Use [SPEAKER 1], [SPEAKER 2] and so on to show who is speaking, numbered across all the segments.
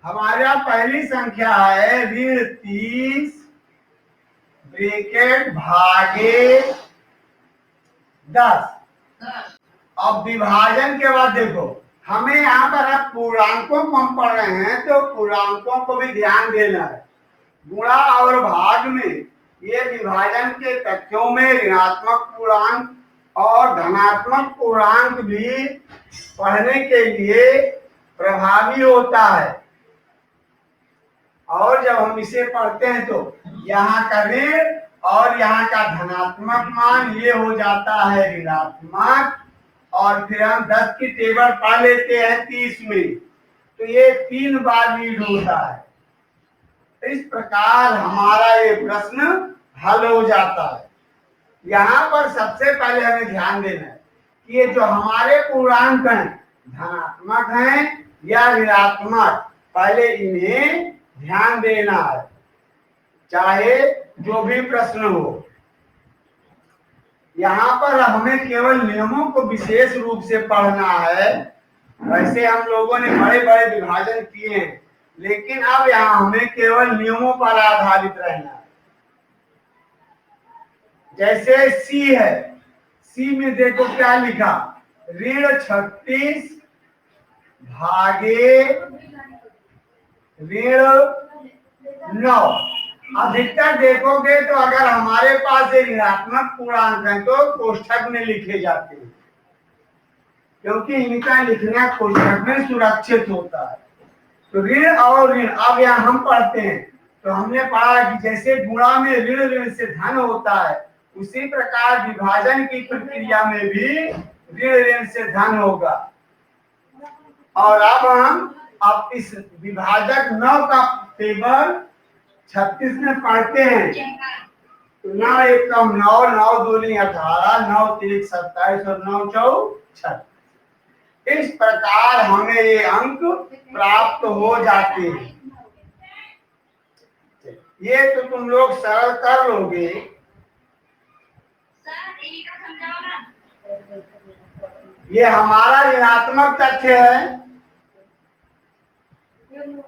[SPEAKER 1] हमारे यहाँ पहली संख्या है ऋण 30 ब्रैकेट भागे 10। अब विभाजन के बाद देखो, हमें यहाँ पर अब पूर्णांकों को हम पढ़ रहे हैं तो पूर्णांकों को भी ध्यान देना है। गुणा और भाग में ये विभाजन के तथ्यों में ऋणात्मक पूर्णांक और धनात्मक पूर्णांक भी पढ़ने के लिए प्रभावी होता है। और जब हम इसे पढ़ते हैं तो यहाँ का ऋण और यहाँ का धनात्मक मान ये हो जाता है ऋणात्मक, और फिर हम 10 की टेबल पढ़ लेते हैं 30 में, तो ये 3 बार रीड होता है। इस प्रकार हमारा ये प्रश्न हल हो जाता है। यहाँ पर सबसे पहले हमें ध्यान देना है कि ये जो हमारे पूर्णांक हैं धनात्मक हैं या ऋणात्मक, पहले इन्हें ध्यान देना है, चाहे जो भी प्रश्न हो। यहाँ पर हमें केवल नियमों को विशेष रूप से पढ़ना है। वैसे हम लोगों ने बड़े बड़े विभाजन किए हैं, लेकिन अब यहाँ हमें केवल नियमों पर आधारित रहना है। जैसे सी है, सी में देखो क्या लिखा, ऋण 36 भागे ऋण 9। अधिकतर देखोगे तो अगर हमारे पास ऋणात्मक पूर्णांक है तो कोष्ठक में लिखे जाते हैं, क्योंकि इनका लिखना कोष्ठक में सुरक्षित होता है। तो ऋण और ऋण, अब यहाँ हम पढ़ते हैं तो हमने पढ़ा कि जैसे गुणा में ऋण ऋण से धन होता है, उसी प्रकार विभाजन की प्रक्रिया में भी ऋण ऋण से धन होगा। और अब इस विभाजक 9 का टेबल 36 में पढ़ते हैं। तो 9 1 कम 9, 9 दूनी 18, 9 3 27 और 9 4 36। इस प्रकार हमें ये अंक प्राप्त हो जाते हैं। ये तो तुम लोग सरल कर लोगे। ये हमारा ऋणात्मक तथ्य है,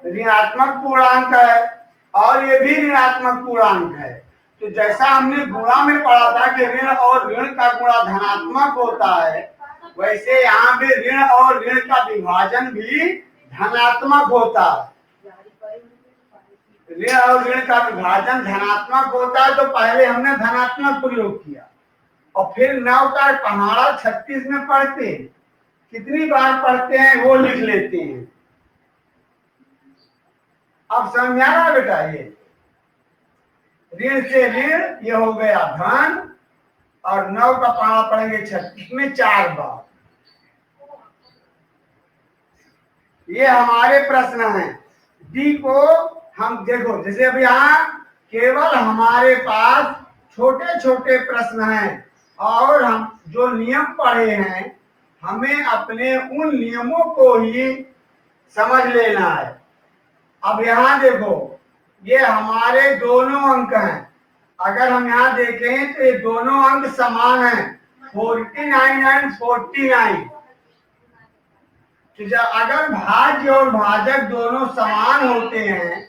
[SPEAKER 1] ऋणात्मक पूर्णांक है, और ये भी ऋणात्मक पूर्णांक है। तो जैसा हमने गुणा में पढ़ा था कि ऋण और ऋण का गुणा धनात्मक होता है, वैसे यहाँ भी ऋण और ऋण का विभाजन भी धनात्मक होता है। ऋण और ऋण का विभाजन धनात्मक होता है, तो पहले हमने धनात्मक प्रयोग किया और फिर 9 का पहाड़ा 36 में पढ़ते हैं। कितनी बार पढ़ते हैं वो लिख लेते हैं। अब समझाना बेटा, ये ऋण से ऋण ये हो गया धन, और 9 का पहाड़ा पढ़ेंगे 36 में 4 बार। ये हमारे प्रश्न हैं। डी को हम देखो, जैसे अब यहाँ केवल हमारे पास छोटे छोटे प्रश्न हैं और हम जो नियम पढ़े हैं हमें अपने उन नियमों को ही समझ लेना है। अब यहाँ देखो, ये हमारे दोनों अंक हैं। अगर हम यहाँ देखें तो ये दोनों अंक समान हैं, 49 एंड 49। तो जब अगर भाज्य और भाजक दोनों समान होते हैं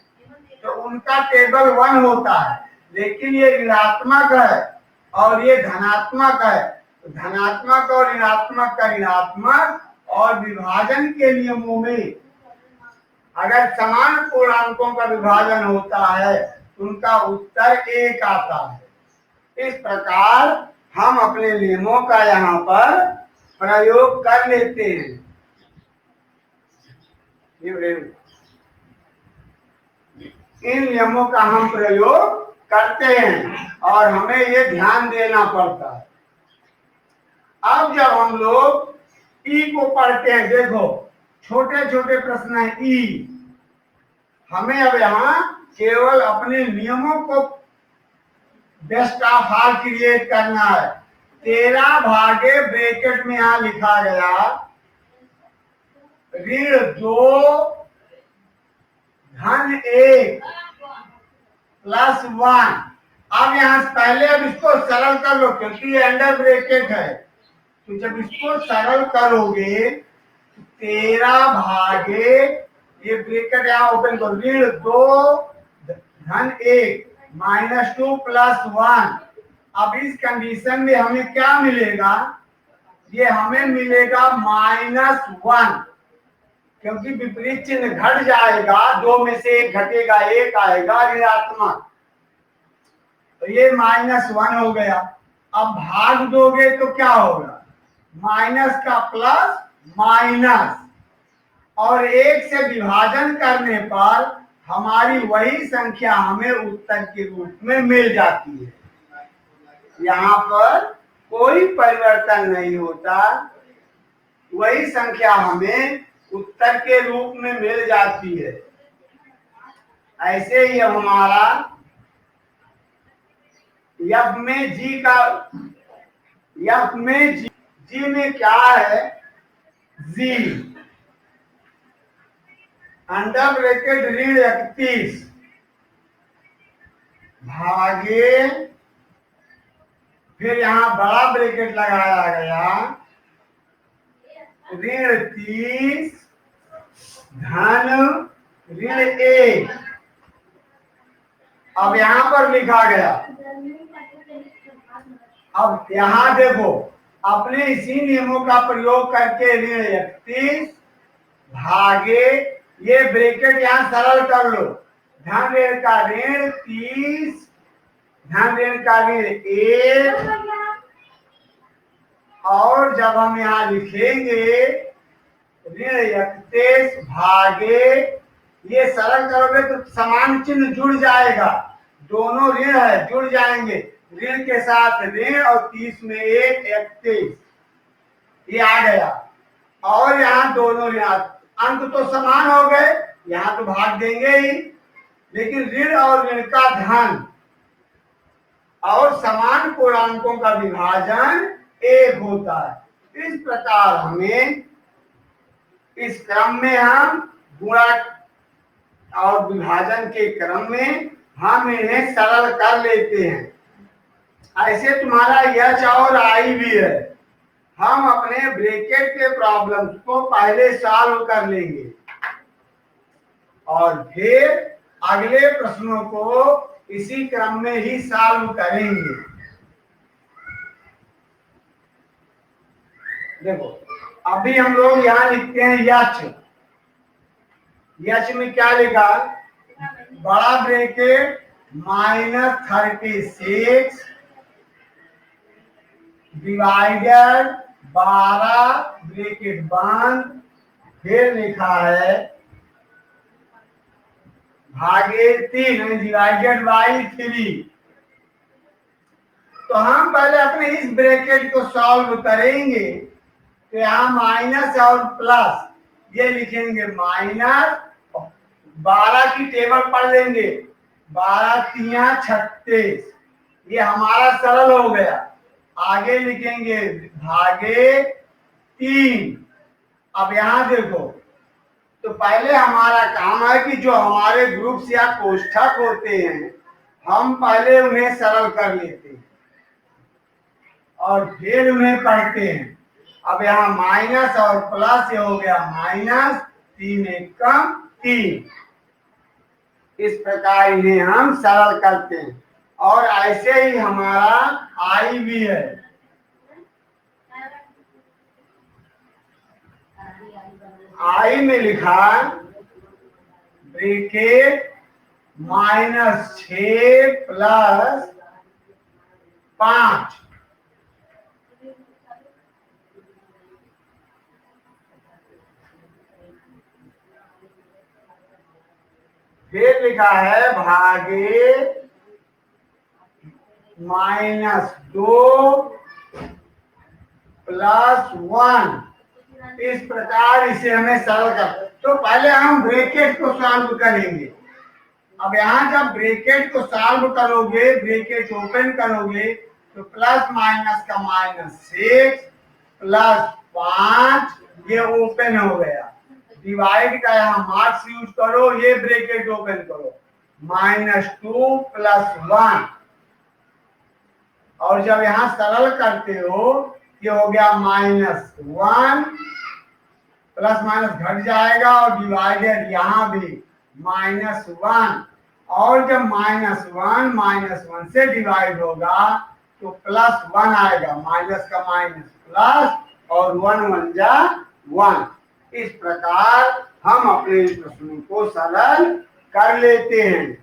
[SPEAKER 1] तो उनका टेबल 1 होता है, लेकिन ये ऋणात्मक है और ये धनात्मक है। तो धनात्मक और ऋणात्मक का ऋणात्मक, और विभाजन के नियमों में अगर समान पूर्णांकों का विभाजन होता है तो उनका उत्तर 1 आता है। इस प्रकार हम अपने नियमों का यहाँ पर प्रयोग कर लेते हैं। इन नियमों का हम प्रयोग करते हैं और हमें ये ध्यान देना पड़ता है। अब जब हम लोग ई को पढ़ते हैं, देखो छोटे छोटे प्रश्न है ई। हमें अब यहाँ केवल अपने नियमों को बेस्ट ऑफ ऑल क्रिएट करना है। 13 भागे ब्रैकेट में यहाँ लिखा गया ऋण 2 धन 1 प्लस 1। अब यहाँ पहले अब इसको सरल कर लो, क्योंकि ये अंडर ब्रैकेट है। तो जब इसको सरल करोगे 13 भागे ये ब्रैकेट यहाँ ओपन करो, ऋण 2 धन 1 -2 + 1। अब इस कंडीशन में हमें क्या मिलेगा, ये हमें मिलेगा -1, क्योंकि विपरीत चिन्ह घट जाएगा, 2 में से 1 घटेगा, 1 आएगा ऋणात्मक, तो ये -1 हो गया। अब भाग दोगे तो क्या होगा, माइनस का प्लस माइनस, और 1 से विभाजन करने पर हमारी वही संख्या हमें उत्तर के रूप में मिल जाती है। यहाँ पर कोई परिवर्तन नहीं होता, वही संख्या हमें उत्तर के रूप में मिल जाती है। ऐसे ही हमारा एफ में जी का, एफ में जी में क्या है, जी अंडर ब्रैकेट ऋण 31 भागे, फिर यहाँ बड़ा ब्रैकेट लगाया गया, ऋण 30 धन ऋण 1। अब यहाँ पर लिखा गया, अब यहाँ देखो, अपने इसी नियमों का प्रयोग करके ऋण 31 भागे, ये ब्रैकेट यहाँ सरल कर लो, धन ऋण का ऋण 30 धन ऋण का ऋण 1, और जब हम यहाँ लिखेंगे ऋण 31 भागे, ये सरल करोगे तो समान चिन्ह जुड़ जाएगा, दोनों ऋण है जुड़ जाएंगे, ऋण के साथ ऋण और 30 में 1 31, ये आ गया। और यहाँ दोनों ऋण, अंक तो समान हो गए, यहाँ तो भाग देंगे ही, लेकिन ऋण और ऋण का धन और समान पूर्णांकों का विभाजन 1 होता है। इस प्रकार हमें इस क्रम में हम गुणा और विभाजन के क्रम में हम इन्हें सरल कर लेते हैं। ऐसे तुम्हारा एच और आई भी है, हम अपने ब्रैकेट के प्रॉब्लम्स को पहले सॉल्व कर लेंगे और फिर अगले प्रश्नों को इसी क्रम में ही सॉल्व करेंगे। देखो अभी हम लोग यहाँ लिखते हैं यच, यच में क्या लिखा, बड़ा ब्रैकेट -36 डिवाइडेड 12 ब्रैकेट बंद, फिर लिखा है भागे 3 डिवाइडेड बाई 3। तो हम पहले अपने इस ब्रैकेट को सॉल्व करेंगे, तो यहाँ माइनस और प्लस, ये लिखेंगे माइनस, 12 की टेबल पढ़ लेंगे, 12 3 36, ये हमारा सरल हो गया। आगे लिखेंगे भागे 3। अब यहाँ देखो, तो पहले हमारा काम है कि जो हमारे ग्रुप्स या कोष्ठक होते हैं, हम पहले उन्हें सरल कर लेते हैं और फिर उन्हें पढ़ते हैं। अब यहाँ माइनस और प्लस, ये हो गया माइनस 3 एकम 3, इस प्रकार इन्हें हम सरल करते हैं। और ऐसे ही हमारा आई भी है, आई में लिखा ब्रैकेट -6 + 5, फिर लिखा है भागे -2 + 1। इस प्रकार इसे हमें सरल कर, तो पहले हम ब्रैकेट को सॉल्व करेंगे। अब यहाँ जब ब्रैकेट को सॉल्व करोगे, ब्रैकेट ओपन करोगे, तो प्लस माइनस का -6 + 5, ये ओपन हो गया, डिवाइड का यहाँ मार्क्स यूज करो, ये ब्रैकेट ओपन करो, -2 + 1, और जब यहाँ सरल करते हो, ये हो गया -1 प्लस माइनस घट जाएगा और डिवाइडेड यहाँ भी -1, और जब -1 से डिवाइड होगा तो +1 आएगा, माइनस का माइनस प्लस और 1 1 जा 1। इस प्रकार हम अपने प्रश्नों को सरल कर लेते हैं।